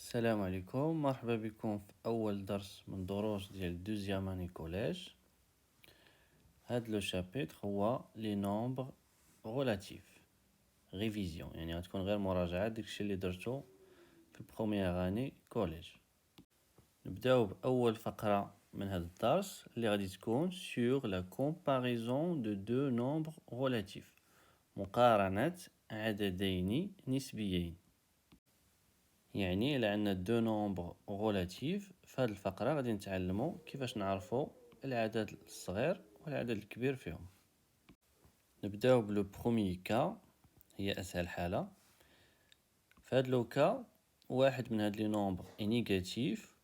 السلام عليكم، مرحبا بكم في اول درس من دروس ديال دوزيام اني كوليج. هاد لو شابيتر هو لي نومبر غولاتيف ريفيزيون، يعني غتكون غير مراجعه داكشي اللي درتو في بروميير اني كوليج. نبداو باول فقره من هاد الدرس اللي غادي تكون sur la comparaison de deux nombres relatifs، مقارنه عددين نسبيين. يعني إلا عندنا دو نومبر غولاتيف في هذه الفقرة غادي نتعلموا كيفاش نعرفوا العدد الصغير والعدد الكبير فيهم. نبداو بلو بروميي كا، هي أسهل حالة. في هاد لو كا واحد من هاد لي نومبر اي نيجاتيف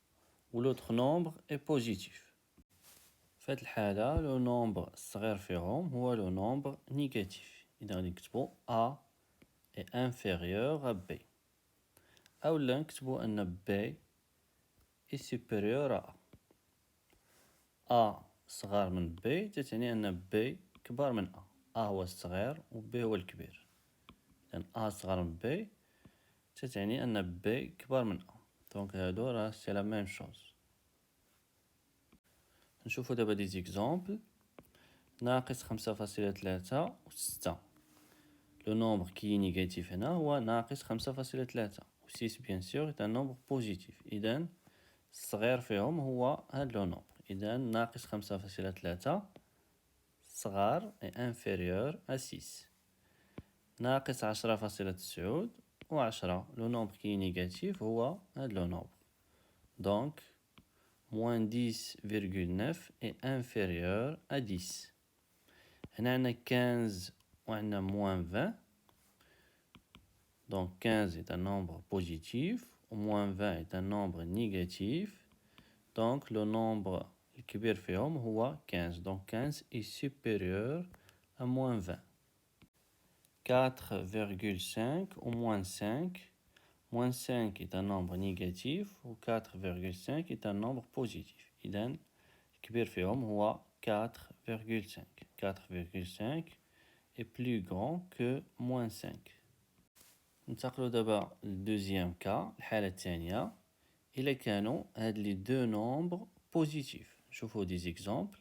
ولوطخ نومبر اي بوزيتيف. في هاد الحالة لو نومبر الصغير فيهم هو لو نومبر نيجاتيف، إذا غادي نكتبو A est inférieur à B، أولا نكتبو أن B est supérieur à A. A صغار من B تتعني أن B كبار من A. A هو الصغير و B هو الكبير، إذن A صغار من B تتعني أن B كبار من A. دونك هادو راه سي لا ميم شوز. نشوفو دابا دي زيكزامبل. ناقص 5.3 و 6. لو نومبر كي نيجاتيف هنا هو ناقص 5.3 و 6 بيان سور إيت ان نومبر بوزيتيف، إذن الصغير فيهم هو هاد لو نومبر. إذن ناقص 5.3 صغار اي انفيريور ا 6. ناقص 10.9 و 10 لو نومبر كي نيجاتيف هو هاد لو نومبر. دونك موان 10.9 اي انفيريور ا 10. هنا عندنا 15 و عندنا موان 20. دونك 15 est un nombre positif و moins 20 est un nombre négatif. Donc le nombre الكبير فيهم هو 15. Donc 15 est supérieur à moins 20. 4,5 ou moins 5. Moins 5 est un nombre négatif ou 4,5 est un nombre positif. إذن الكبير فيهم هو 4,5. 4,5 est plus grand que moins 5. ننتقلوا دابا للدوزيام كا، الحالة الثانية. إلا كانوا هاد لي دو نومبر بوزيتيف، نشوفو دي زيكزامبل.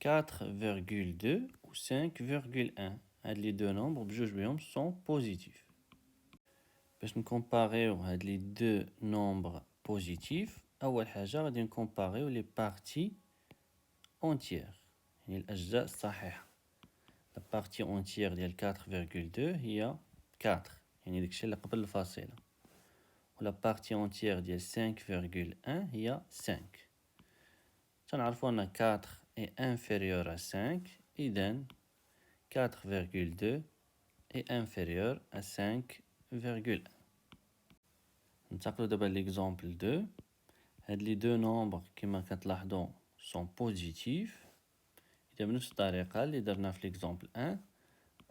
4,2 و 5,1. هاد لي دو نومبر بجوج بهم سون بوزيتيف. باش نكومباريو هاد لي دو نومبر بوزيتيف، أول حاجة غادي نكومباريو لي بارتي اونتيير، يعني الأجزاء الصحيحة. لا بارتي اونتيير ديال 4,2 هي 4، يعني داكشي اللي قبل الفاصلة. و لا بارتي اونتيير ديال 5,1 هي 5. تنعرفو أن 4 est inférieur à 5، إذن 4,2 est inférieur à 5,1. ننتقلو دابا ليكزامبل 2. هاد لي دو نومبر كما كتلاحظو سون بوزيتيف. إذا بنفس الطريقة اللي درنا في ليكزامبل 1،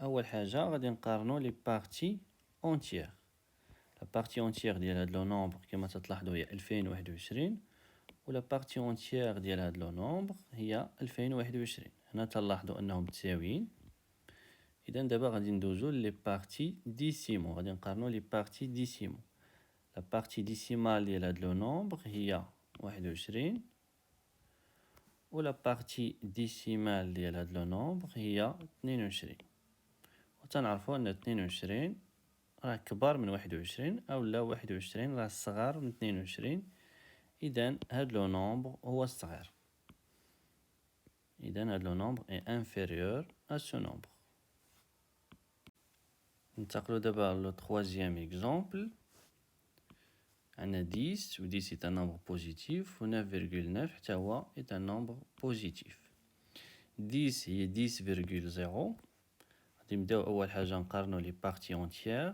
أول حاجة غادي نقارنو لي بارتي اونتيير. لا بارتي اونتيير ديال هاد لو نومبر كما تلاحظوا هي 2021، و لا بارتي اونتيير ديال هاد لو نومبر هي 2021. هنا تلاحظوا أنهم متساويين. إذن دابا غادي ندوزو لي بارتي ديسيمو، غادي نقارنو لي بارتي ديسيمو. لا بارتي ديسيمال ديال هاد لو نومبر هي 21، و لا بارتي ديسيمال ديال هاد لو نومبر هي 22. و تنعرفو أن 22 راه كبار من 21، أولا 21 راه صغار من 22. إذن هاد لو نومبر هو الصغير. إذن هاد لو نومبر est inférieur à ce nombre. ننتقلو دابا لو troisième exemple. عندنا 10 و 10 est un nombre positif و 9,9 حتى هو est un nombre positif. 10 هي 10,0. غادي نبداو أول حاجة نقارنو لي بارتي اونتيير.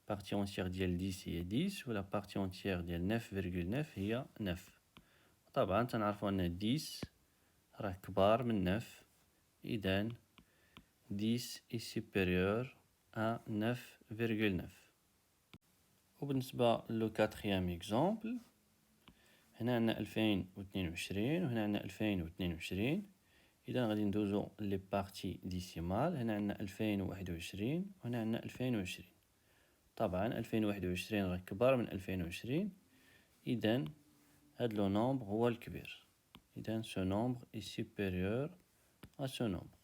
بارتي اونتيير ديال 10 هي 10 و لا بارتي اونتيير ديال 9,9 هي 9. طبعا تنعرفو أن 10 راه كبار من 9، إذن 10 est supérieur à 9,9. وبالنسبة لو كاتريام اكزامبل، هنا عندنا 2022 وهنا عندنا 2022. إذا غادي ندوزو لي بارتي ديسيمال. هنا عندنا 2021 وهنا عندنا 2020. طبعا 2021 راه كبار من 2020، إذن هاد لو نومبر هو الكبير. إذن ce nombre est supérieur à ce nombre.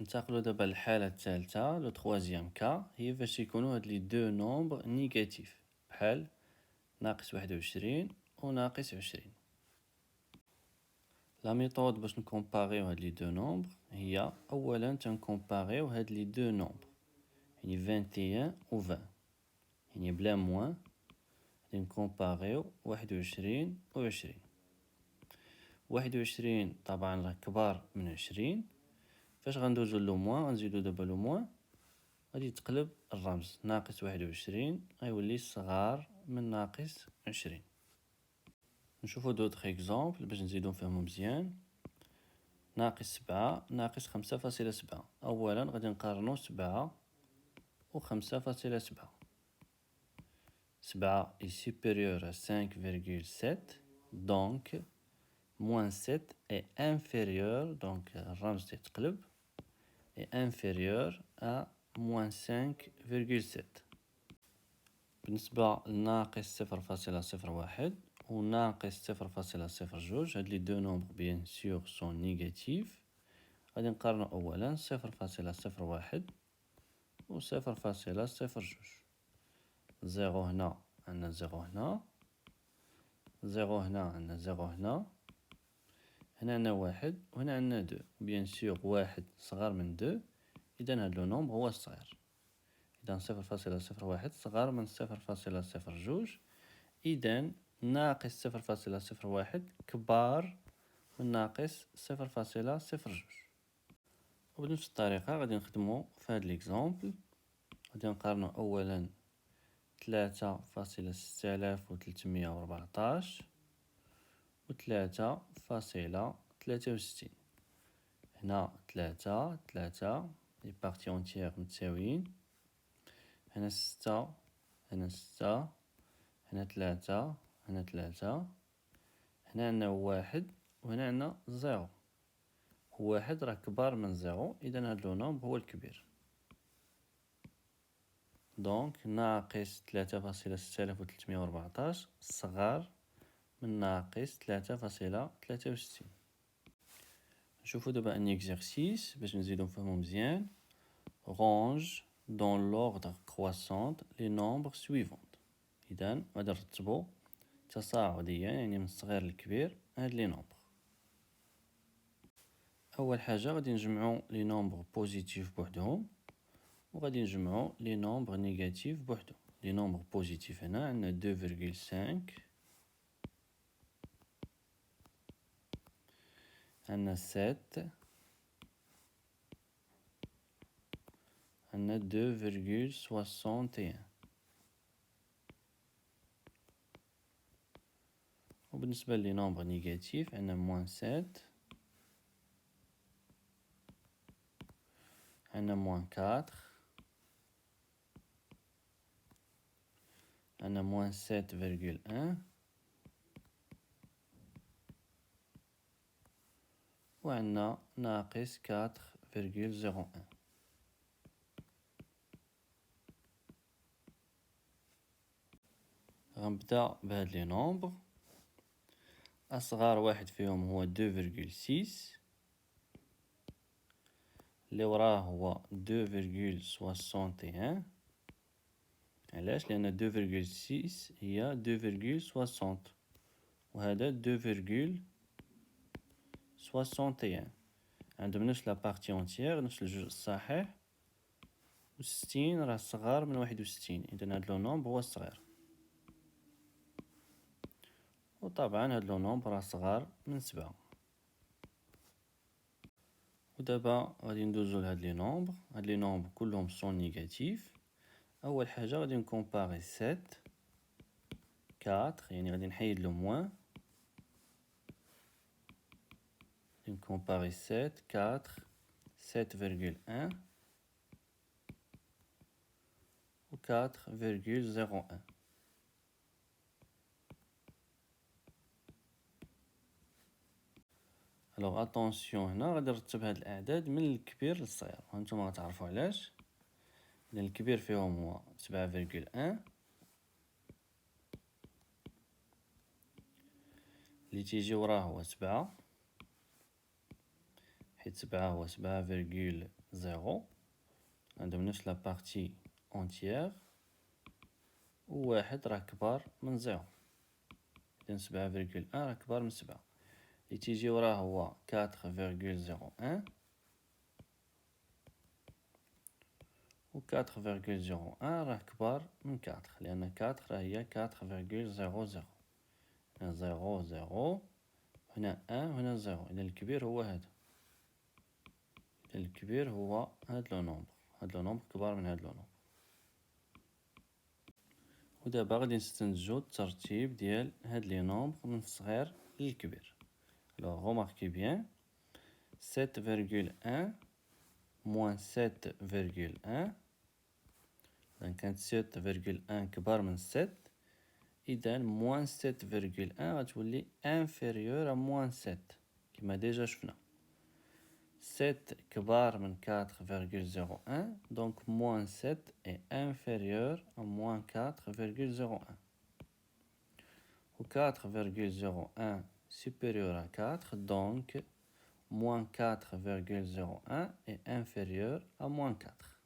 ننتقلو دابا للحالة الثالثة، لو تخوازيام كا، هي فاش يكونو هاد لي دو نومبر نيجاتيف، بحال ناقص 21 و ناقص 20. لا ميثود باش نكومباريو هاد لي دو نومبر هي أولا تنكومباريو هاد لي دو نومبر، يعني 21 و 20، يعني بلا موان غادي نكومباريو 21 و 20. 21 طبعا راه كبار من 20، فاش غندوزو لو موان غنزيدو دابا لو موان، غادي يتقلب الرمز، ناقص 21 غيولي صغار من ناقص 20. نشوفو دوطخ اكزومبل باش نزيدو نفهمو مزيان. ناقص 7 ناقص 5.7. أولا غادي نقارنو 7 و 5.7. 7 est supérieur à 5,7, donc moins 7 est inférieur, donc الرمز تيتقلب est inférieur à moins 5,7. بالنسبة لناقص 0.01 و ناقص 0.02، هاد لي دو نومبر بيان سور سون نيجاتيف. غادي نقارنو أولا 0.01 و 0.02. زيرو هنا عندنا زيرو هنا، زيرو هنا عندنا زيرو هنا، هنا عندنا واحد وهنا عندنا دو. بيان سور واحد صغار من دو، إذا هاد لو نومبر هو الصغير. إذا 0.01 صغار من 0.02، إذا ناقص 0.01 كبار من ناقص 0.02. وبنفس الطريقة غادي نخدمو في هاد ليكزومبل. غادي نقارنو أولا 3.6314 و 3.63. هنا 3 لي بارتي اونتيير متساويين، هنا 6 هنا 6 هنا 3 هنا 3، هنا عندنا واحد وهنا عندنا زيرو. واحد راه كبار من زيرو، إذا هاد لو نومبر هو الكبير. دونك ناقص 3.6314 صغار من ناقص 3.63. نشوفو دابا ان اكزرسيس باش نزيدو نفهمو مزيان. range dans l'ordre croissant les nombres suivants. إذا غادي نرتبو تصاعديا، يعني من الصغير للكبير، هاد لي نومبر. أول حاجة غادي نجمعو لي نومبر بوزيتيف بوحدهم، وغادي نجمعو لي نومبر نيجاتيف بوحدهم. لي نومبر بوزيتيف هنا عندنا 2,5، عندنا 7، عندنا 2,61. وبالنسبة لي نومبر نيجاتيف عندنا موان 7، عندنا موان 4، عندنا موان 7,1، وعندنا ناقص 4,01. غنبدا بهاد لي نومبر. أصغر واحد فيهم هو 2,6، اللي وراه هو 2,61. علاش؟ لأن 2,6 هي 2,60 وهذا 2,61، عندهم نفس لابارتي اونتيير، نفس الجزء الصحيح، و 60 راه صغار من 61، إذا هاد لو نومبر هو الصغير. وطبعا هاد لو نومبر راه صغار من 7. ودابا غادي ندوزو لهاد لي نومبر. هاد لي نومبر كلهم سون نيجاتيف. أول حاجة غادي نكومباري 7 4، يعني غادي نحيد لو موان، غادي نكومباري 7 4 7,1 و 4,01. الوغ اتونسيون، هنا غادي نرتب هاد الأعداد من الكبير للصغير، وهانتوما غتعرفو علاش. إذا الكبير فيهم هو 7,1. اللي تيجي وراه هو 7، حيت 7 هو 7,0. عندهم نفس لا بارتي اونتيير، وواحد راه كبار من 0. إذا 7,1 راه كبار من 7. اللي تيجي وراه هو 4,01، و 4,01 راه كبار من 4، لأن 4 راه هي 4,00. هنا 0 0، هنا 1 وهنا 0. إذا الكبير هو هذا، إذا الكبير هو هاد لو نومبر. هاد لو نومبر كبار من هاد لو نومبر. ودابا غادي نستنتجو الترتيب ديال هاد لي نومبر من الصغير للكبير. Alors remarquez bien, 7,1 moins 7,1. إذا كانت 7,1 كبار من 7، إذا موان 7,1 غتولي inférieur à moins 7 كما ديجا شفنا. 7 كبار من 4,01، donc moins 7 est inférieur à moins 4,01. و 4,01 supérieur à 4, donc moins 4,01 est inférieur à moins 4.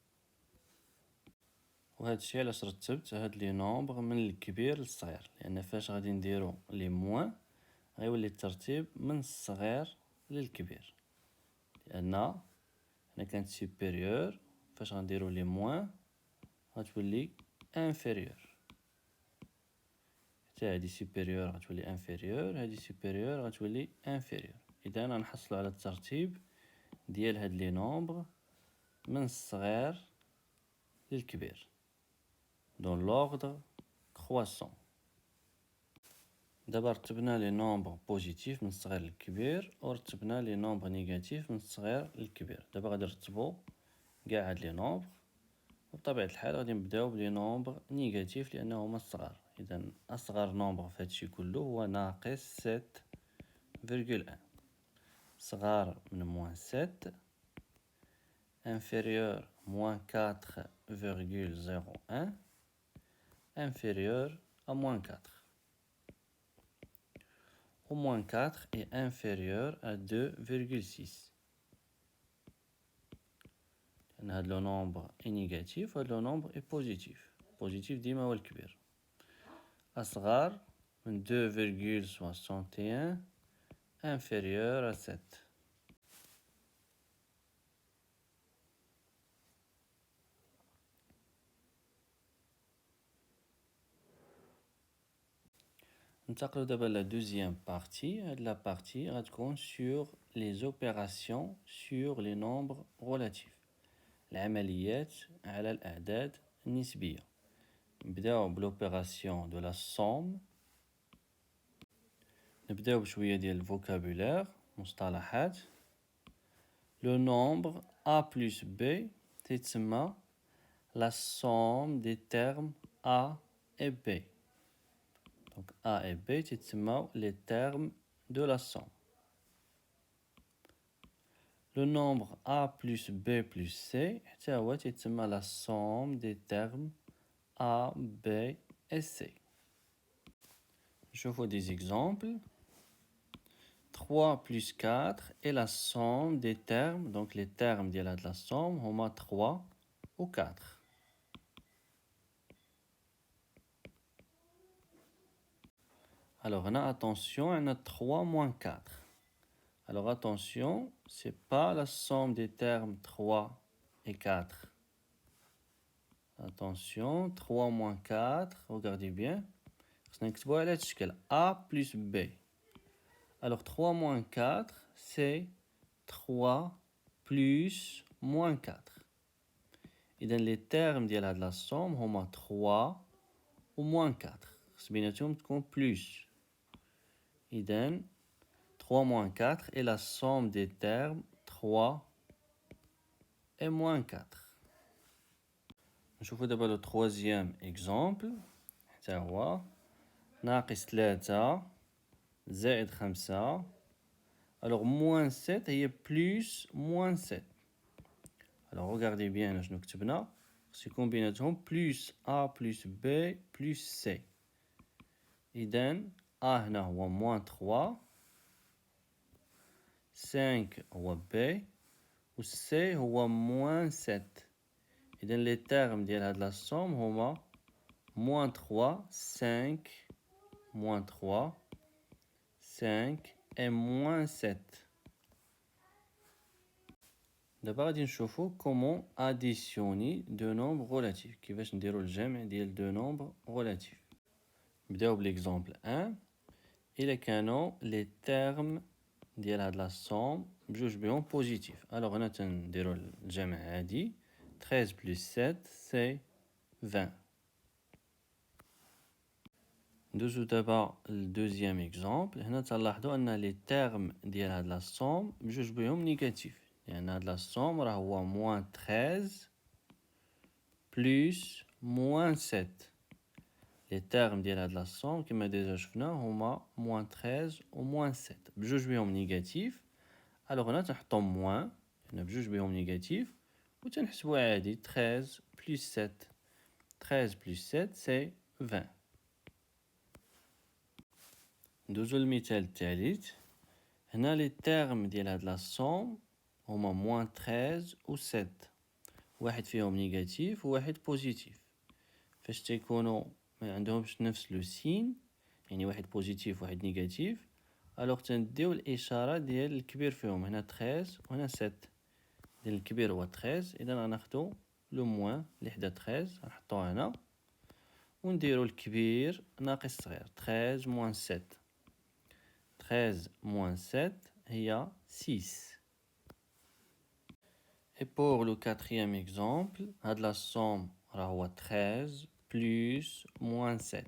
وهذا الشيء علاش رتبت هاد لي نومبر من الكبير للصغير، لأن فاش غادي نديرو لي موان غيولي الترتيب من الصغير للكبير، لأن هنا كانت سوبيريور، فاش غنديرو لي موان غتولي انفيريور. حتى هادي سوبيريور غتولي انفيريور، هادي سوبيريور غتولي انفيريور. إذا غنحصلو على الترتيب ديال هاد لي نومبر من الصغير للكبير dans l'ordre croissant. دابا رتبنا لي نومبر بوزيتيف من الصغير للكبير، ورتبنا لي نومبر نيجاتيف من الصغير للكبير. دابا غادي نرتبو كاع هاد لي نومبر، وبطبيعة الحال غادي نبداو بلي نومبر نيجاتيف لأنه هما الصغار. إذا أصغر نومبر في هادشي كله هو ناقص 7,1. صغار من موان 7، inférieur moins 4,01، inférieur à moins 4. Au moins 4 est inférieur à 2,6. هاد لو نومبر est négatif وهاد لو نومبر est positif. positif ديما هو الكبير. أصغر من 2,61 inférieur à 7. ننتقلو دابا لا دوزيام بارتي. هاد لا بارتي غتكون sur les opérations sur les nombres relatifs، العمليات على الأعداد النسبية. نبداو بلوبيراسيون دو لا سوم. نبداو بشوية ديال الفوكابولير، مصطلحات. لو نومبر a plus b تيتسمى la somme des termes a et b. Donc a et b تيتسمى les termes de la somme. Le nombre a plus b plus c حتى هو تيتسمى la somme des termes a, b et c. نشوفو des exemples. 3 plus 4 est la somme des termes. Donc les termes de la somme هما 3 ou 4. Alors on a attention, on a 3 moins 4. Alors attention, c'est pas la somme des termes 3 et 4. Attention, 3 moins 4, regardez bien. A plus B. Alors 3 moins 4, c'est 3 plus moins 4. Et dans les termes de la somme, on a 3 ou moins 4. C'est plus. Et donc 3 moins 4 est la somme des termes 3 et moins 4. Je vous donne le troisième exemple. C'est ناقص 3 زائد 5. Alors moins 7 est plus moins 7. Alors regardez bien شنو كتبنا. خص يكون بيناتهم plus A plus B plus C. إذن A هنا هو moins 3، 5 هو B و C هو moins 7. إذن لي termes ديال هاد لا somme هما moins 3 5 moins 3 5 et moins 7. دابا غادي نشوفو كومون اديسيوني دو نومبر غولاتيف، كيفاش نديرو الجمع ديال دو نومبر غولاتيف. نبداو بليكزامبل 1. الا كانوا لي تيرم ديال هاد لا سوم بجوج بهم بوزيتيف، الوغ هنا تنديرو الجمع عادي. 13 بلس 7 سي 20. ندوزو دابا للدوزيام اكزامبل. هنا تنلاحظو ان لي تيرم ديال هاد لا سوم بجوج بهم نيجاتيف، لأن هاد لا سوم راه هو موان 13 بلس موان 7. لي تيرم ديال هاد لا سوم كما ديجا شفنا هما موان 13 و موان 7 بجوج بهم نيجاتيف. الوغ هنا تنحطو موان لأن بجوج بهم نيجاتيف و تنحسبو عادي. 13 بلس 7 13 بلس 7 سي 20. ندوزو للمثال الثالث. هنا لي تيرم ديال هاد لا سوم هما موان 13 و 7، واحد فيهم نيجاتيف و واحد بوزيتيف. فاش تيكونوا ما عندهمش نفس لو سين، يعني واحد بوزيتيف واحد نيجاتيف، الوغ تنديو الاشاره ديال الكبير فيهم. هنا 13 وهنا 7، ديال الكبير هو 13، اذا غناخدو لو موان اللي حدا 13 غنحطوه هنا ونديرو الكبير ناقص الصغير. 13 موان 7، 13 موان 7 هي 6. Et pour le quatrième exemple, هاد la somme راه هو 13 plus moins 7.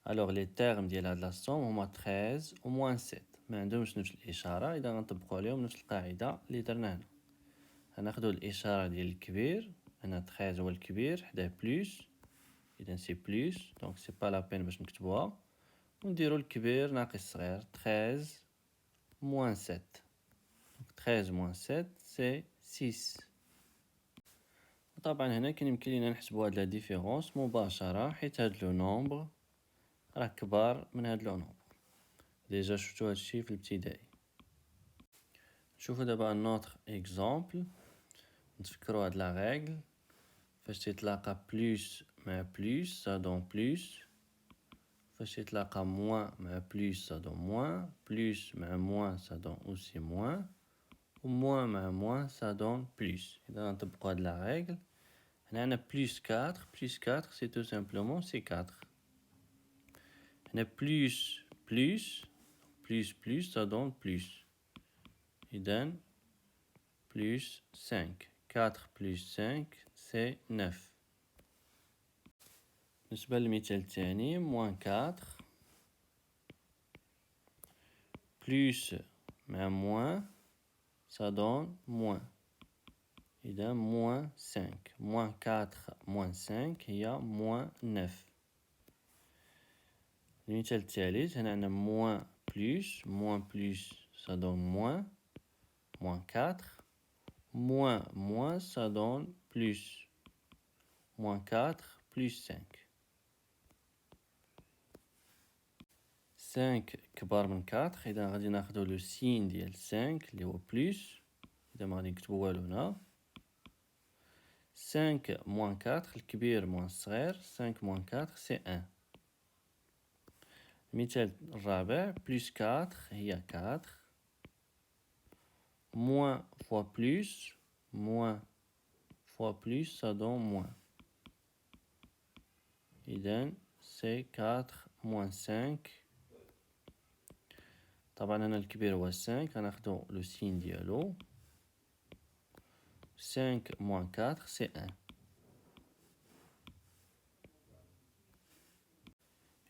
Alors les termes ديال هاد la somme هما 13 و moins 7، ما عندهمش نفس الإشارة، إذا غنطبقو عليهم نفس القاعدة اللي درنا هنا. غناخدو الإشارة ديال الكبير، هنا 13 هو الكبير حداه بلوس، إذا سي بلوس دونك سي با لا بين باش نكتبوها، ونديرو الكبير ناقص الصغير. 13 moins 7. 13 moins 7 c'est 6. طبعا هنا كان يمكن لينا نحسبوا هاد لا ديفيرونس مباشرة، حيت هاد لو نومبر راه كبار من هاد لو نومبر. ديجا شفتو هادشي في الابتدائي. نشوفو دابا نوتر اكزامبل، نتفكرو هاد لا ريغل. فاش تيتلاقى بلوس مع بلوس سا دون بلوس، فاش تيتلاقى موان مع بلوس سا دون موان، بلوس مع موان سا دون اوسي موان، و موان مع موان سا دون بلوس. إذا نطبقو هاد لا ريغل، هنا عندنا بلوس 4 بلوس 4 سي تو سامبلومون سي 4. هنا بلوس بلوس بلوس بلوس سا دون بلوس، إذا بلوس 5. 4 بلوس 5 سي 9. بالنسبة للمثال الثاني، موان 4 بلوس مع موان ça donne moins. إذا moins 5. moins 4 moins 5 هي moins 9. المثال الثالث، هنا عندنا moins plus moins plus ça donne moins. moins 4 moins moins ça donne plus. moins 4 plus 5. 5 كبار من 4، إذا غادي ناخدو لو سين ديال 5 اللي هو بلوس، إذا ما غادي نكتبو والو هنا. 5 moins 4 الكبير موان الصغير، 5 moins 4 سي 1. المثال الرابع، بلوس 4 هي 4 moins fois plus moins fois plus ça donne moins. إذن سي 4 moins 5. طبعا هنا الكبير هو 5، غناخدو لو سين ديالو. 5 moins 4 سي 1.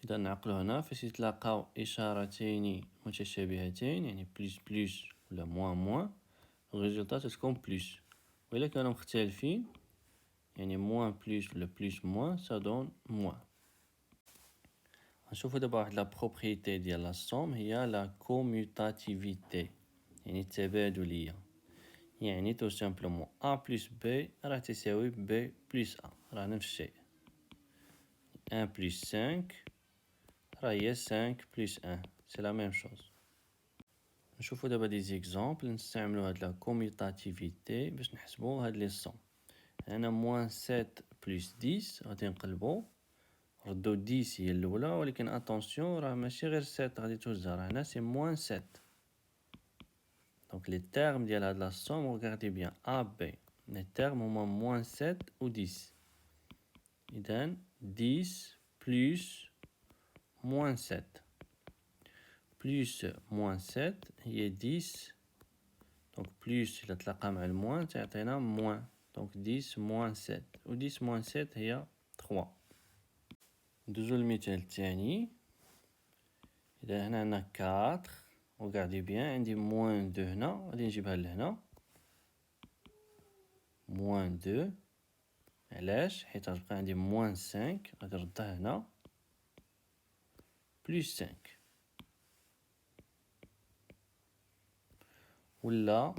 إذا نعقلو هنا، فاش يتلاقاو إشارتين متشابهتين يعني بلوس بلوس ولا موان موان، الريزلطة تتكون بلوس. وإلا كانوا مختلفين يعني موان بلوس ولا بلوس موان سا دون موان. نشوفو دابا واحد لا بروبريتي ديال لا سوم، هي لا كوموتاتيفيتي يعني التبادلية. يعني tout simplement A plus B راه تساوي B plus A راه نفس الشيء 1 plus 5 راه هي 5 plus 1 c'est la même chose. نشوفو دابا دي زيكزامبل نستعملو هاد لا كوميتاتيفيتي باش نحسبو هاد لي صوم. هنا موان 7 بلس 10 غادي نقلبو ردو 10 هي الاولى ولكن اتونسيون راه ماشي غير 7 غادي توزع راه هنا سي موان 7. دونك لي تيرم ديال هاد لا صوم ريغاردي بيان ا بي لي تيرم هما موان 7 و 10 اذا 10 بلس موان 7 بلس موان 7 هي 10 دونك بلس إلا تلاقى مع الموان تعطينا موان دونك 10 موان 7 و 10 موان 7 هي 3. ندوزو للمثال الثاني. إذا هنا عندنا 4 وغاردي بيان عندي موان 2 هنا غادي نجيبها لهنا موان 2 علاش حيت غتبقى عندي موان 5 غادي نردها هنا بلس 5 ولا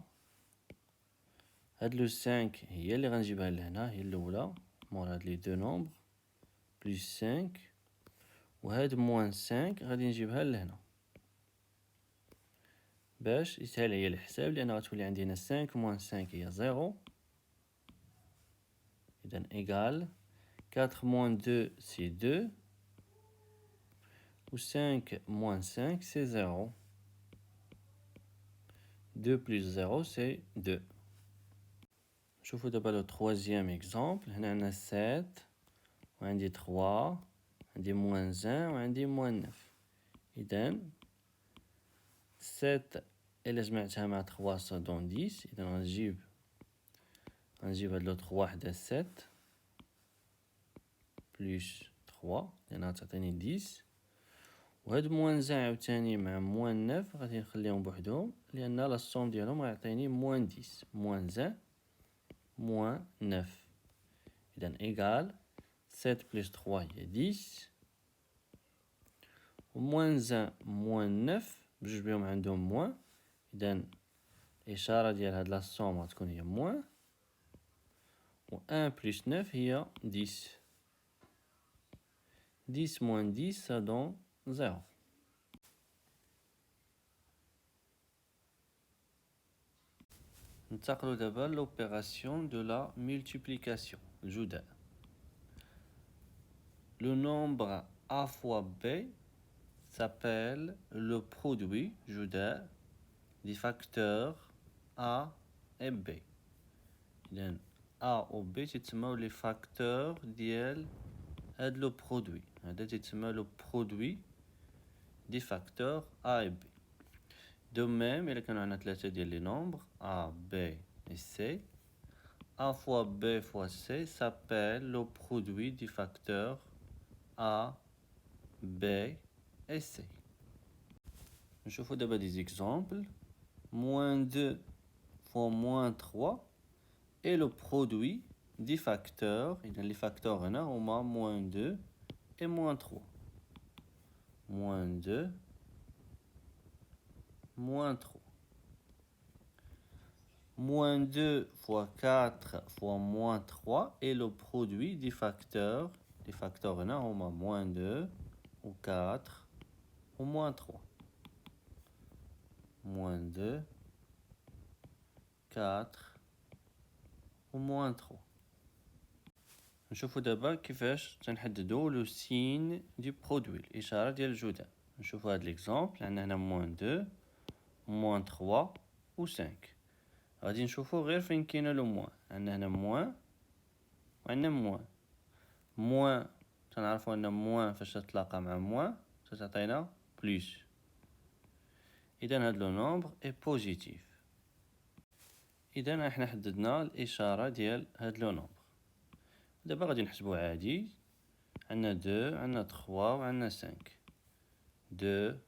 هاد لو 5 هي اللي غنجيبها لهنا هي الاولى مور هاد لي دو نومبر بلس 5 وهاد موان 5 غادي نجيبها لهنا باش يسهل عليا الحساب لان غتولي عندي هنا 5 موان 5 هي 0 اذا ايغال 4 موان 2 سي 2 و 5 موان 5 سي 0 2 plus 0 c'est 2. نشوفو دابا لو troisième exemple. هنا عندنا 7 وعندي 3 عندي موان 1 وعندي موان 9. إذا 7 إلا جمعتها مع 3 ça donne 10. إذا غنجيب هاد لوطخ واحدة 7 بلس 3 لأنها تعطيني 10 وهاد موان 1 عاوتاني مع موان 9 غادي نخليهم بوحدهم لأن لا صوم ديالهم غيعطيني موان 10 موان 1 موان 9. إذا إيغال 7 بلس 3 هي 10 و موان 1 موان 9 بجوج بهم عندهم موان. إذا الإشارة ديال هاد لا صوم غتكون هي موان و 1 بلس 9 هي 10. 10 moins 10 ça donne 0. ننتقلوا دابا l'opération de la multiplication الجداء. Le nombre a fois b s'appelle le produit جداء des facteurs a et b. إذن a و b تتسموا les facteurs ديال هاد لو برودوي. هذا تيتسمى لو برودوي دي فاكتور A et B. دو ميم إلا كانوا عندنا ثلاثة ديال لي نومبر A, B et C, A fois B fois C s'appelle le produit du facteur A, B et C. نشوفو دابا دي زيكزامبل. moins 2 fois moins 3 est le produit des facteurs. إذن لي فاكتور هنا هما moins 2 et moins 3. Moins 2, moins 3. Moins 2 fois 4 fois moins 3 est le produit des facteurs. Les facteurs هنا هما moins 2 ou 4 ou moins 3. Moins 2, 4 ou moins 3. نشوفو دابا كيفاش تنحددو لو سين دي برودوي الاشاره ديال الجداء. نشوفو هاد ليكزامبل عندنا هنا موان 2 موان 3 و 5. غادي نشوفو غير فين كاينه لو موان. عندنا هنا موان وعندنا موان. موان تنعرفو ان موان فاش تتلاقى مع موان تعطينا بلس. اذا هاد لو نومبر اي بوزيتيف. اذا احنا حددنا الاشاره ديال هاد لو نومبر. دابا غادي نحسبو عادي. عندنا 2 عندنا 3 وعندنا 5. 2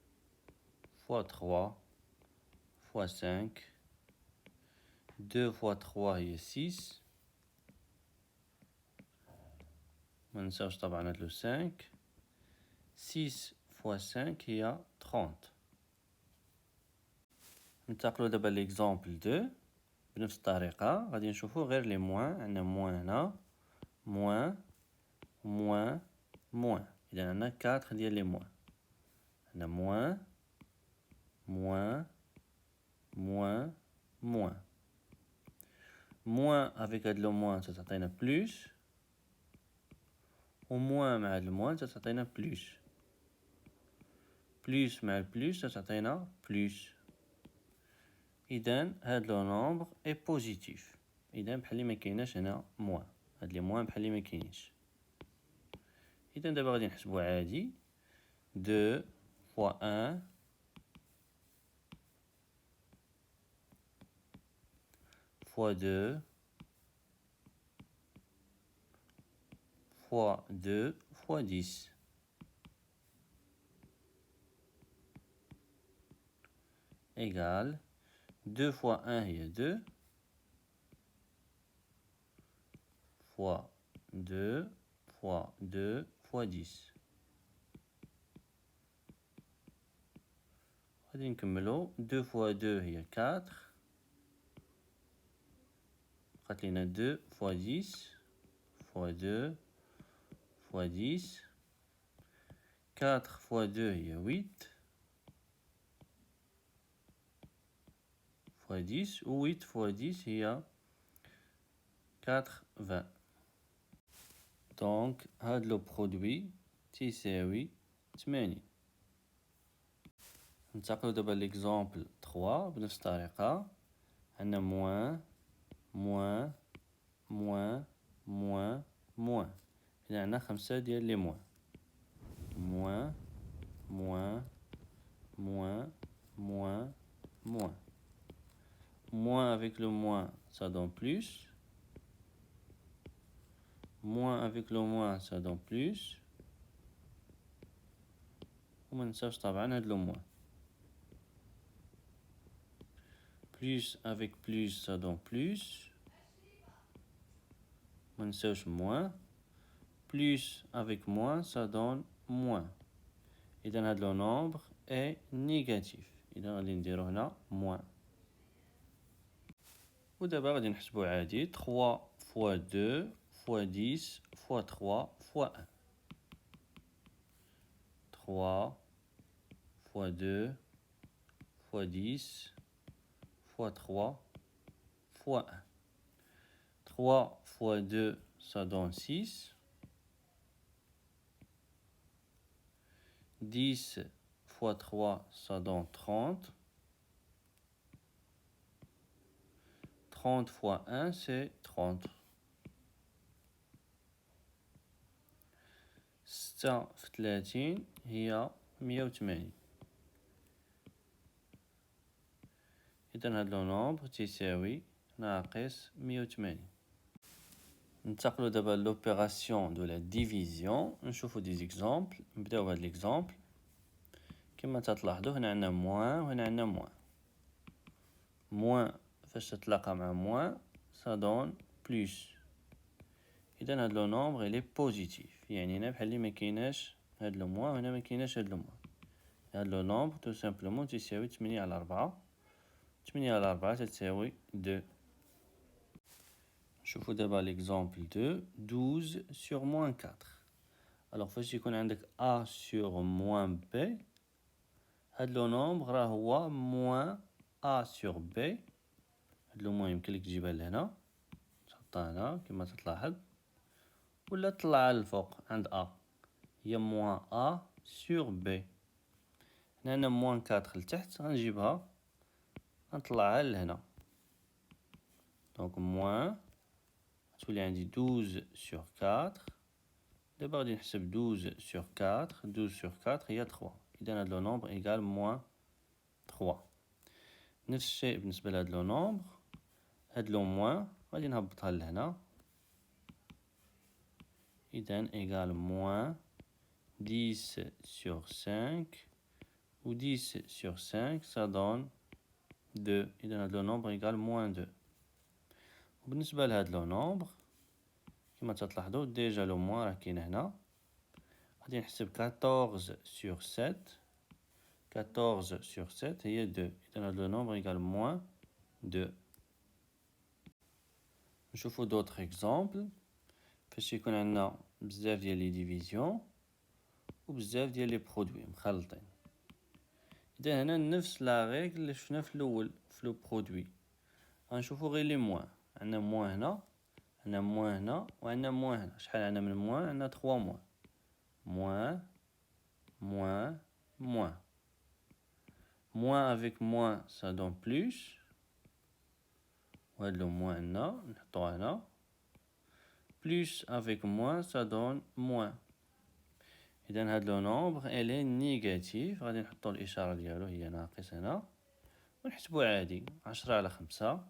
fois 3 fois 5. 2 fois 3 هي 6. ما ننساوش طبعا هاد لو 5. 6 fois 5 هي 30. ننتقلو دابا ليكزامبل 2 بنفس الطريقة غادي نشوفو غير لي موان. عندنا موان هنا، موان موان موان، إذا عندنا 4 ديال لي موان. عندنا موان موان موان موان. موان افيك هاد لو موان تعطينا بلوس، و موان مع هاد الموان تعطينا بلوس، بلوس مع البلوس تعطينا بلوس. إذا هاد لو نومبر اي بوزيتيف، إذا بحال لي مكايناش هنا موان، هاد لي موان بحال لي مكاينينش. إذا دابا غادي نحسبو عادي، 2 فوا 1 fois 2 fois 2 fois 10 égale 2 fois 1 هي 2 fois 2 fois 2 fois 10. غادي نكملو 2 fois 2 هي 4، بقات لينا 2 fois 10 fois 2 fois 10. 4 fois 2 هي 8 fois 10، و 8 fois 10 هي 80. دونك هاد لو برودوي تيساوي 80. ننتقلو دابا ليكزامبل 3 بنفس الطريقة. عندنا موان موان موان موان موان، إذا عندنا 5 ديال لي موان. موان موان موان موان موان. Moins avec le moins, ça donne plus. Moins avec le moins, ça donne plus. وما ننساوش طبعا هاد لو موان. Plus avec plus, ça donne plus. ما ننساوش moins. Plus avec moins, ça donne moins. إذا هاد لو نومبر est négatif. إذا غادي نديرو هنا moins. ودابا غادي نحسبو عادي 3 fois 2 fois 10 fois 3 fois 1. 3 fois 2 fois 10 fois 3 fois 1. 3 fois 2, ça donne 6. 10 fois 3, ça donne 30. 30 fois 1, c'est 30. 6 في 30 هي 180. إذا هاد لو نومبر تيساوي ناقص 180. ننتقلو دابا لوبيراسيون دو لا ديفيزيون، نشوفو دي زيكزامبل. نبداو بهاد ليكزامبل. كما تلاحظوا هنا عندنا موان وهنا عندنا موان. موان فاش تتلاقى مع موان ça donne plus. إذا هاد لو نومبر إلي بوزيتيف، يعني هنا بحال لي مكايناش هاد لو موان وهنا مكايناش هاد لو موان. هاد لو نومبر تو سامبلومون تيساوي 8 على 4. 8 على 4 تتساوي 2. نشوفو دابا ليكزامبل 2. 12 sur moins 4. alors فاش يكون عندك a sur moins b، هاد لو نومبر راه هو moins a sur b. هاد لو موان يمكن لك تجيبها لهنا، تحطها هنا كما تلاحظ، ولا تطلعها للفوق عند a، هي moins a sur b. هنا عندنا moins 4 لتحت، غنجيبها غنطلعها لهنا. دونك moins تولي عندي 12 sur 4. دابا غادي نحسب 12 sur 4. 12 sur 4 هي 3. إذا هاد لو نومبر إيكال moins 3. نفس الشيء بالنسبة لهاد لو نومبر. هاد لو موان غادي نهبطها لهنا. إذا إيكال moins 10 sur 5. و 10 sur 5 ça donne 2. إذا هاد لو نومبر إيكال moins 2. وبالنسبة لهاد لو نومبر كما تلاحظوا ديجا لو موان راه كاين هنا. غادي نحسب 14 sur 7. 14 sur 7 هي 2. إذا هاد لو نومبر إيكال moins 2. نشوفو d'autres exemples فاش يكون عندنا بزاف ديال لي ديفيزيون و بزاف ديال لي برودوي مخلطين. إذا هنا نفس لا ريغل اللي شفنا في الأول في لو برودوي، غنشوفو غير لي موان. عندنا موان هنا، عندنا موان هنا، وعندنا موان هنا. شحال عندنا من موان؟ عندنا 3 موان. موان موان موان. موان avec موان ça donne plus. وهاد لو موان هنا نحطوه هنا. Plus avec moins ça donne moins. إذا هاد لو نومبر إلي نيجاتيف، غادي نحطو الإشارة ديالو هي ناقص هنا ونحسبو عادي. 10 على 5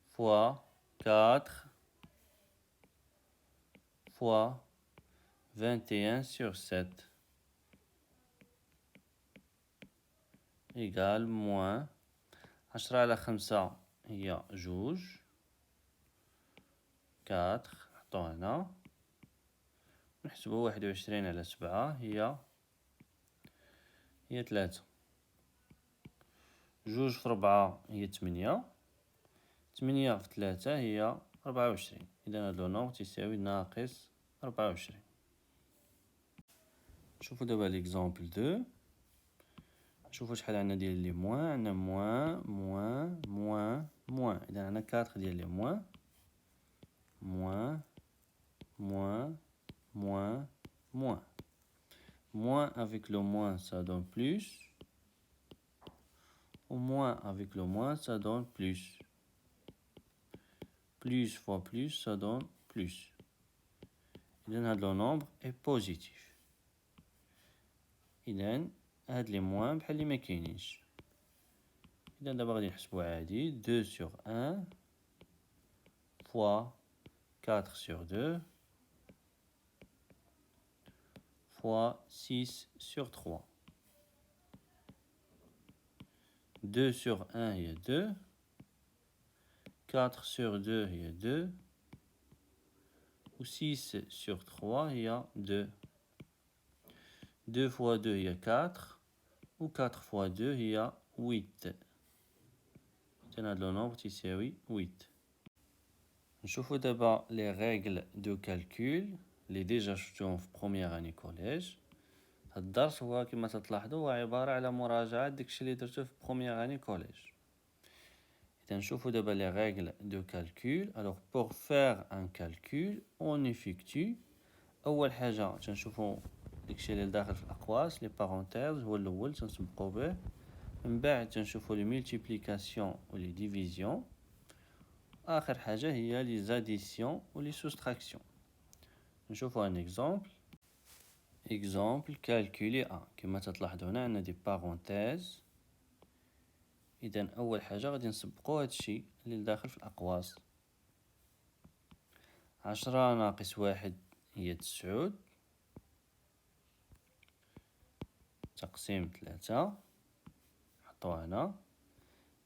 فوا 4 فوا 21 sur 7 إيكال موان 10 على 5 هي جوج، 4 نحطوه هنا نحسبو 21 على 7 هي 3. جوج في 4 هي 8، 8 في 3 هي 24. إذا هاد لو نومبر تيساوي ناقص 24. نشوفو دابا ليكزومبل 2. نشوفو شحال عندنا ديال لي موان. عندنا موان موان موان موان. إذا عندنا 4 ديال لي موان. موان موان موان موان. Moins avec le moins ça donne plus. Ou moins avec le moins ça donne plus. Plus fois plus ça donne plus. إذا هاد لو نومبر est positif. إذا هاد لي موان بحال لي مكاينينش. إذا دابا غادي نحسبو عادي. 2 sur 1 fois 4 sur 2 fois 6 sur 3. 2 sur 1 هي 2. 4 sur 2 هي 2. و 6 sur 3 هي 2. 2 fois 2 هي 4. و 4 fois 2 هي 8. إذا هاد لو نومبر تيساوي 8. نشوفو دابا لي ريغل دو كالكول لي ديجا شفتوهم في بروميير اني كوليج. هاد الدرس هو كما تلاحظوا هو عبارة على مراجعة داكشي اللي درتو في بروميير اني كوليج. إذا نشوفو دابا لي ريغل دو كالكول. الوغ بور فير ان كالكول اون افيكتو. أول حاجة تنشوفو داكشي اللي داخل في الأقواس لي بارونتيز هو الأول تنسبقو به. من بعد تنشوفو لي ملتيبليكاسيون و لي ديفيزيون. آخر حاجة هي لي زاديسيون و لي سوستراكسيون. نشوفو ان اكزومبل. اكزومبل كالكولي أ. كما تلاحظوا هنا عندنا دي بارونتيز. إذا أول حاجة غادي نسبقو هادشي اللي داخل في الأقواس. 10 ناقص 1 هي 9 تقسيم 3 نحطوها هنا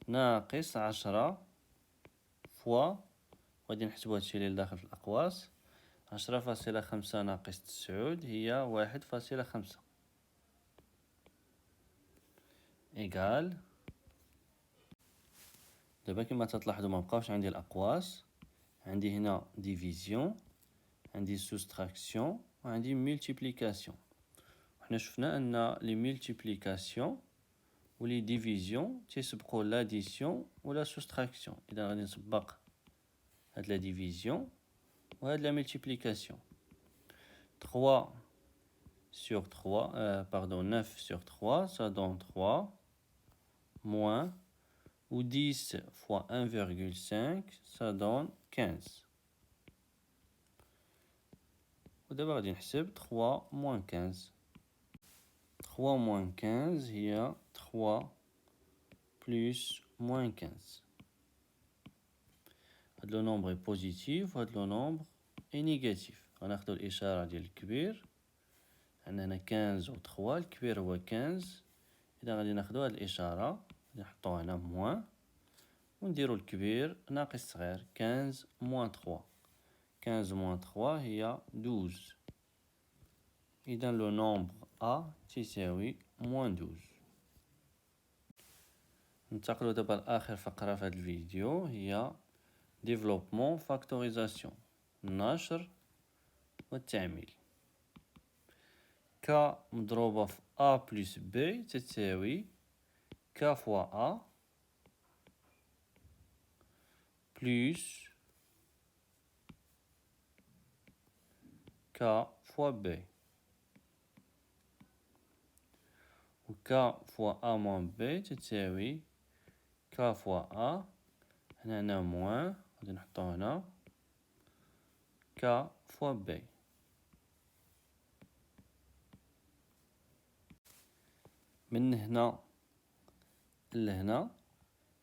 ناقص 10 فوا. غادي نحسبو هادشي اللي داخل في الأقواس. 10.5 ناقص 9 هي 1.5 إيكال. دابا كما تلاحظوا مبقاوش عندي الأقواس، عندي هنا ديفيزيون، عندي سوستراكسيون، وعندي ملتيبليكاسيون. وحنا شفنا أن لي ملتيبليكاسيون و لي ديفيزيون تيسبقوا لاديسيون و لا سوستراكسيون. إذا غادي نسبق هاد لا ديفيزيون و هاد لا ملتيبليكاسيون. 3 sur 3 9 sur 3 ça donne 3 moins ou 10 fois 1,5 ça donne 15. ودابا غادي نحسب 3 moins 15. 3 moins 15 هي 3 plus moins 15. هاد لو نومبر est positif وهاد لو نومبر est négatif. غناخدو الإشارة ديال الكبير. عندنا هنا 15 و 3. الكبير هو 15. إذا غادي ناخدو هاد الإشارة غادي نحطوها هنا موان ونديرو الكبير ناقص صغير. 15 موان 3. 15 موان 3 هي 12. إذا لو نومبر أ تيساوي موان 12. ننتقلوا دابا لآخر فقرة في هذا الفيديو، هي ديفلوبمون فاكتوريزاسيون، النشر والتعميل. ك مضروبة في أ بلس ب تساوي ك فوا أ بلس ك فوا ب، و ك فوا أ موان ب تساوي ك فوا أ، هنا موان غادي نحطو هنا ك فوا ب. من هنا لهنا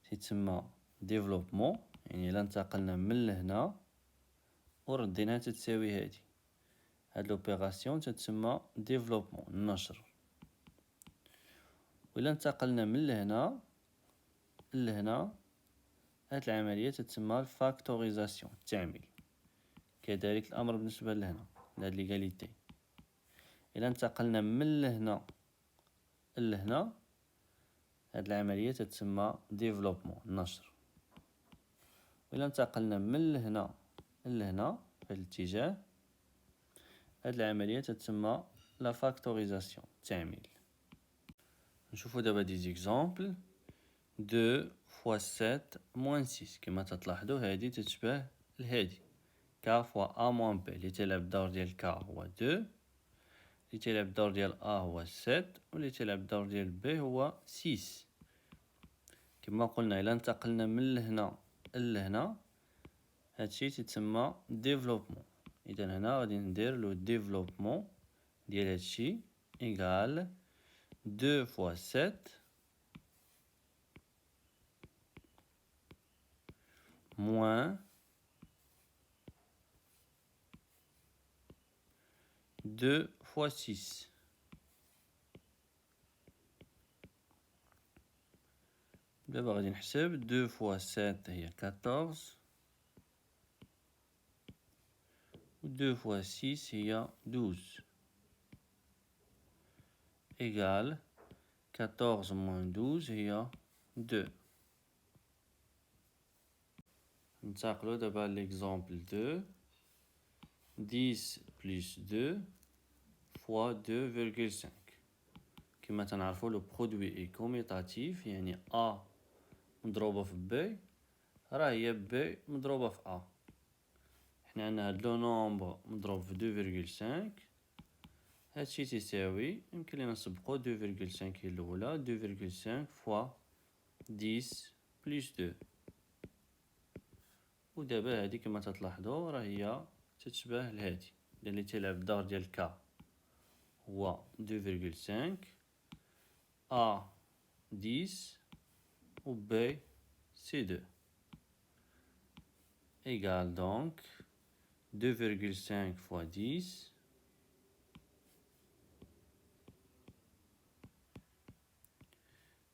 تيتسمى ديفلوبمون، يعني إلا انتقلنا من لهنا ورديناها تتساوي هادي، هاد لوبيراسيون تتسمى ديفلوبمون، النشر. وإلا انتقلنا من لهنا لهنا هاد العملية تتسمى الفاكتوريزاسيون، التعميل. كذلك الأمر بالنسبة لهنا لهاد ليغاليتي. إلا انتقلنا من لهنا لهنا هاد العملية تتسمى ديفلوبمون، النشر. وإلا انتقلنا من لهنا لهنا في هاد الاتجاه هاد العملية تتسمى لا فاكتوريزاسيون، التعميل. نشوفو دابا دي زيكزامبل. 2 فوا 7 موان 6، كما تلاحظوا هادي تتشبه لهادي، ك فوا أ موان ب، اللي تيلعب الدور ديال ك هو 2، اللي تيلعب الدور ديال أ هو 7، واللي تيلعب الدور ديال ب هو 6. كما قلنا إلا انتقلنا من لهنا لهنا هادشي تيتسمى ديفلوبمون. إذا هنا غادي ندير لو ديفلوبمون ديال هادشي إيكال 2 فوا 7 موان 2 فوا 6. دابا غادي نحسب 2 فوا 7 هي 14، و 2 فوا 6 هي 12 إيكال 14 موان 12 هي 2. ننتقلو دابا ليكزامبل 2. 10 بلس 2 فوا 2,5. كما تنعرفو لو برودوي اي كوميتاتيف، يعني أ مضروبة في ب راه هي ب مضروبة في أ. حنا عندنا هاد لو نومبر مضروب في 2,5، هادشي تيساوي، يمكن لينا نسبقو 2,5 هي الأولى، 2,5 فوا 10 بلس 2. ودابا هادي كما تتلاحظو راه هي تتشبه لهادي، اللي تيلعب الدور ديال ك هو 2,5، أ 10 و ب سي 2 إيكال دونك 2,5 فوا 10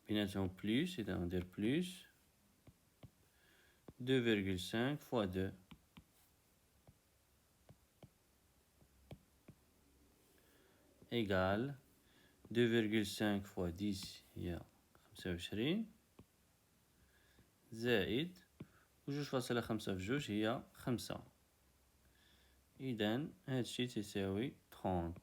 بيناتهم بلوس، إذا ندير بلوس 2,5 فوا 2 إيكال 2,5 فوا 10 هي 25 زائد 2.5 في 2 هي 5. إذن هادشي تساوي 30.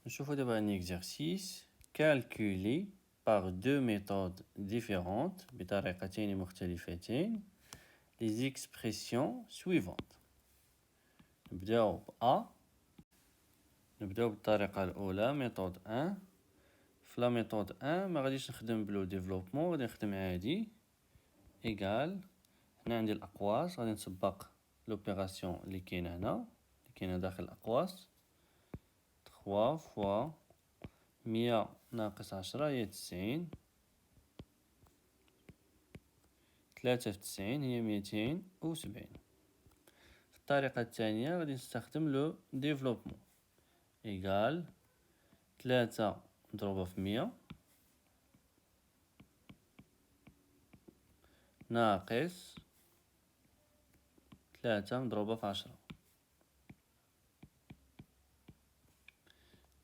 نشوفو دابا ان اكزرسيس. calculer par deux méthodes différentes بطريقتين مختلفتين les expressions suivantes. نبداو ب A. نبداو بالطريقة الأولى ميثود 1. في لا ميثود 1 ما غاديش نخدم بلو ديفلوبمون، غادي نخدم عادي إيكال. هنا عندي الأقواس، غادي نسبق لوبيراسيون اللي كاينة هنا، اللي كاينة داخل الأقواس. 3 فوا 100 ناقص 10 هي 90، 3 في 90 هي 270. في الطريقة الثانية غادي نستخدم لو ديفلوبمون إيكال 3 مضروبة في 100 ناقص 3 مضروبة في 10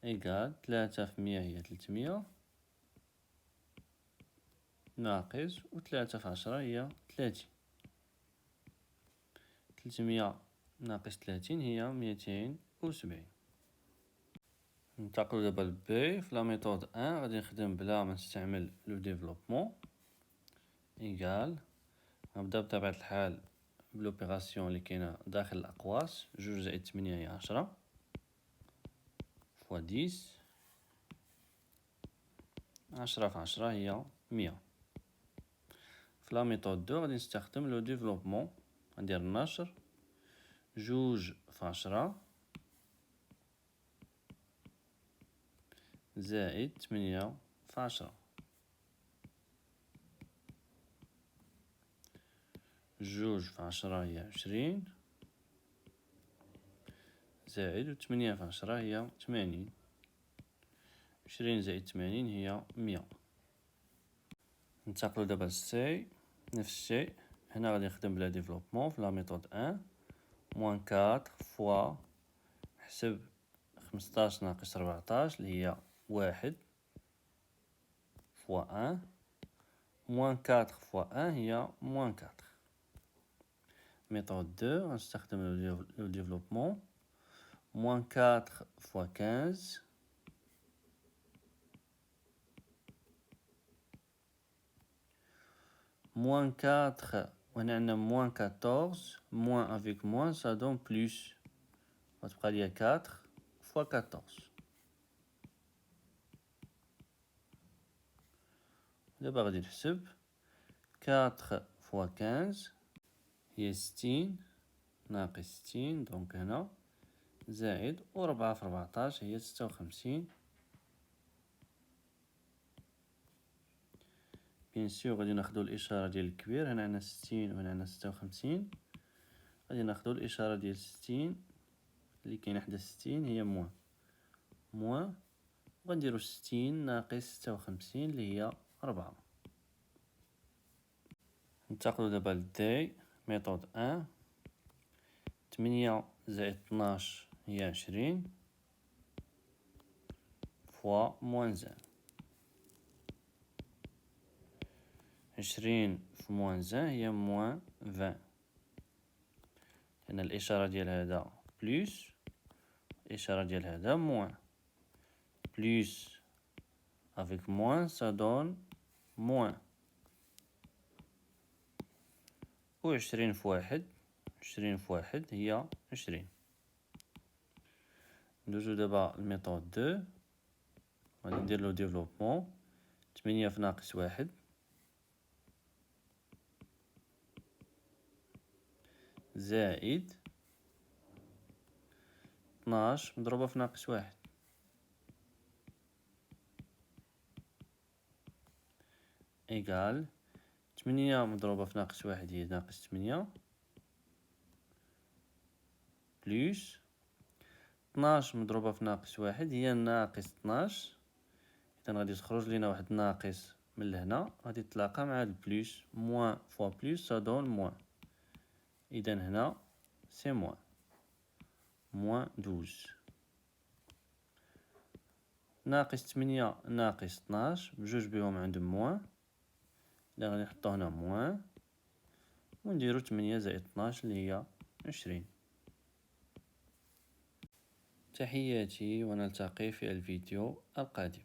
إيكال 3 في 100 هي 300 ناقص وثلاثة في 10 هي 30. 300 ناقص 30 هي 270. ننتقلو دابا ل B. في لا ميثود 1 غادي نخدم بلا ما نستعمل لو ديفلوبمون. إيكال غنبدا بطبيعة الحال بلوبيراسيون اللي كاينة داخل الأقواس. 2 زائد 8 هي 10 فوا 10. 10 في 10 هي 100. في لا ميثود 2 غادي نستخدم لو ديفلوبمون. غندير النشر. 2 في 10 زائد 8 في 10. 2 في 10 هي 20 زائد 8 في 10 هي 80. 20 زائد 80 هي 100. ننتقلو دابا للسي. نفس الشيء هنا غادي نخدم بلا ديفلوبمون في لا ميثود 1. موان 4 فوا نحسب 15 ناقص 14 اللي هي 1 فوا 1. موان 4 فوا 1 هي موان 4. ميثود 2 غنستخدم لو ديفلوبمون. موان 4 فوا 15 موان 4 وهنا عندنا موان 14 موان افيك موان سا دون بلوس غتبقى ليا 4 فوا 14. دابا غادي نحسب 4 فوا 15 هي 60 ناقص 60 دونك هنا زائد و 4 في 14 هي 56. بيان سور غادي ناخدو الاشاره ديال الكبير. هنا عندنا 60 وهنا عندنا 56. غادي ناخدو الاشاره ديال 60 اللي كاينه حدا 60 هي موان وغنديرو 60 ناقص 56 اللي هي 4. ننتقلو دابا لدي ميثود 1. 8 زائد 12 هي 20 فوا موان زان. 20 في موان زان هي موان 20 لأن الإشارة ديال هذا بلوس الإشارة ديال هذا موان. بلوس افيك موان سا دون موان. و 20 في 1 20 في 1 هي 20. ندوزو دابا الميثود 2. غادي ندير لو ديفلوبمون. 8 في ناقص 1 زائد 12 مضروبة في ناقص 1 إيكال 8 مضروبة في ناقص 1 هي ناقص 8 بلوس 12 مضروبة في ناقص 1 هي ناقص 12. إذا غادي تخرج لينا واحد ناقص من لهنا غادي تلاقى مع البلوس. موان فوا بلوس سا دون موان. إذا هنا سي موان 12. ناقص 8 ناقص 12 بجوج بهم عندهم موان. إذا غادي نحطو هنا موان ونديرو 8 زائد 12 اللي هي 20. تحياتي ونلتقي في الفيديو القادم.